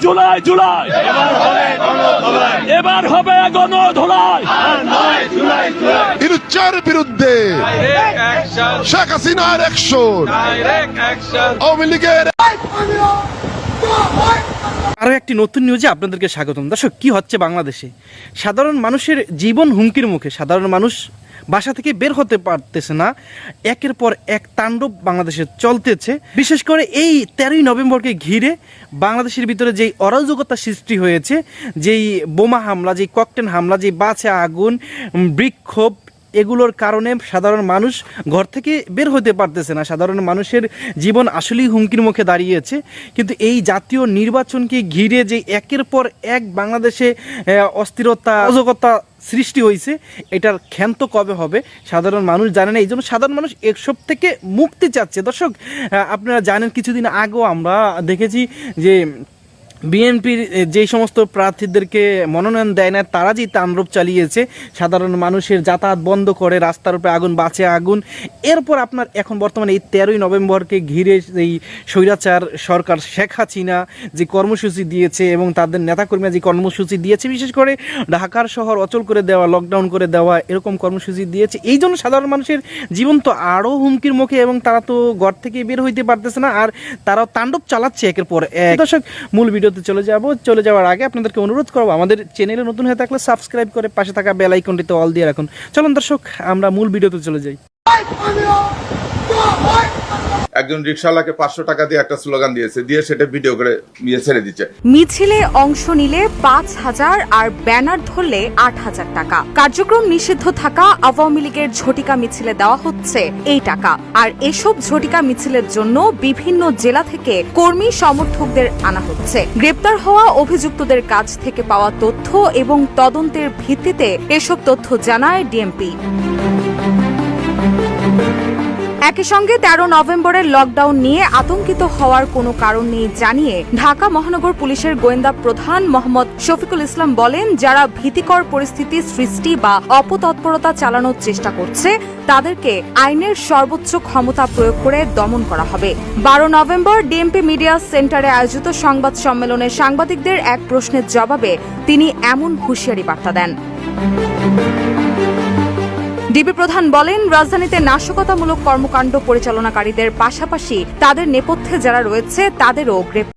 জুলাই জুলাই এবার হবে গণধোলাই। ইনুচ্চার বিরুদ্ধে শেখ হাসিনার অ্যাকশন, আওয়ামী লীগের। আরও একটি নতুন নিউজে আপনাদেরকে স্বাগতম। দর্শক, কি হচ্ছে বাংলাদেশে? সাধারণ মানুষের জীবন হুমকির মুখে। সাধারণ মানুষ বাসা থেকে বের হতে পারতেছে না। একের পর এক তাণ্ডব বাংলাদেশে চলতেছে। বিশেষ করে এই 13ই নভেম্বরকে ঘিরে বাংলাদেশের ভিতরে যেই অরাজকতা সৃষ্টি হয়েছে, যেই বোমা হামলা, যেই ককটেল হামলা, যেই বাসে আগুন, বিক্ষোভ, এগুলোর কারণে সাধারণ মানুষ ঘর থেকে বের হতে পারতেছে না। সাধারণ মানুষের জীবন আসলেই হুমকির মুখে দাঁড়িয়েছে। কিন্তু এই জাতীয় নির্বাচনকে ঘিরে যে একের পর এক বাংলাদেশে অস্থিরতা, অরাজকতা সৃষ্টি হয়েছে, এটার ক্ষান্ত কবে হবে সাধারণ মানুষ জানে না। এই জন্য সাধারণ মানুষ এসব থেকে মুক্তি চাচ্ছে। দর্শক, আপনারা জানেন কিছুদিন আগেও আমরা দেখেছি যে বিএনপির যেই সমস্ত প্রার্থীদেরকে মনোনয়ন দেয় না, তারা যেই তাণ্ডব চালিয়েছে, সাধারণ মানুষের যাতায়াত বন্ধ করে, রাস্তার উপরে আগুন, বাঁচে আগুন। এরপর আপনার এখন বর্তমানে এই 13ই নভেম্বরকে ঘিরে এই স্বৈরাচার সরকার শেখ হাসিনা যে কর্মসূচি দিয়েছে এবং তাদের নেতাকর্মীরা যে কর্মসূচি দিয়েছে, বিশেষ করে ঢাকার শহর অচল করে দেওয়া, লকডাউন করে দেওয়া, এরকম কর্মসূচি দিয়েছে। এই জন্য সাধারণ মানুষের জীবন তো আরও হুমকির মুখে এবং তারা তো ঘর থেকে বের হইতে পারতেছে না, আর তারাও তাণ্ডব চালাচ্ছে একের পর এক। দর্শক, মূল ভিডিওতে চলে যাওয়ার আগে আপনাদেরকে অনুরোধ করবো, আমাদের চ্যানেলে নতুন হয়ে থাকলে সাবস্ক্রাইব করে পাশে থাকা বেল আইকনটিতে অল দিয়ে রাখুন। চলুন দর্শক, আমরা মূল ভিডিওতে চলে যাই। একজন রিকশাওয়ালাকে 500 টাকা দিয়ে একটা স্লোগান দিয়ে সেটা ভিডিও করে নিয়ে ছেড়ে দিচ্ছে। মিছিলে অংশ নিলে 5,000 আর ব্যানার ধরলে 8,000 টাকা। কার্যক্রম নিষিদ্ধ থাকা আওয়ামী লীগের ঝটিকা মিছিলে দেওয়া হচ্ছে এই টাকা। আর এসব ঝটিকা মিছিলের জন্য বিভিন্ন জেলা থেকে কর্মী সমর্থকদের আনা হচ্ছে। গ্রেপ্তার হওয়া অভিযুক্তদের কাছ থেকে পাওয়া তথ্য এবং তদন্তের ভিত্তিতে এসব তথ্য জানায় ডিএমপি। একই সঙ্গে 13 নভেম্বরের লকডাউন নিয়ে আতঙ্কিত হওয়ার কোনো কারণ নেই জানিয়ে ঢাকা মহানগর পুলিশের গোয়েন্দা প্রধান মোহাম্মদ শফিকুল ইসলাম বলেন, যারা ভীতিকর পরিস্থিতি সৃষ্টি বা অপতৎপরতা চালানোর চেষ্টা করছে তাদেরকে আইনের সর্বোচ্চ ক্ষমতা প্রয়োগ করে দমন করা হবে। 12 নভেম্বর ডিএমপি মিডিয়া সেন্টারে আয়োজিত সংবাদ সম্মেলনে সাংবাদিকদের এক প্রশ্নের জবাবে তিনি এমন হুঁশিয়ারি বার্তা দেন। ডিবি প্রধান বলেন, রাজধানীতে নাশকতামূলক কর্মকাণ্ড পরিচালনাকারীদের পাশাপাশি তাদের নেপথ্যে যারা রয়েছে তাদেরও গ্রেপ্তার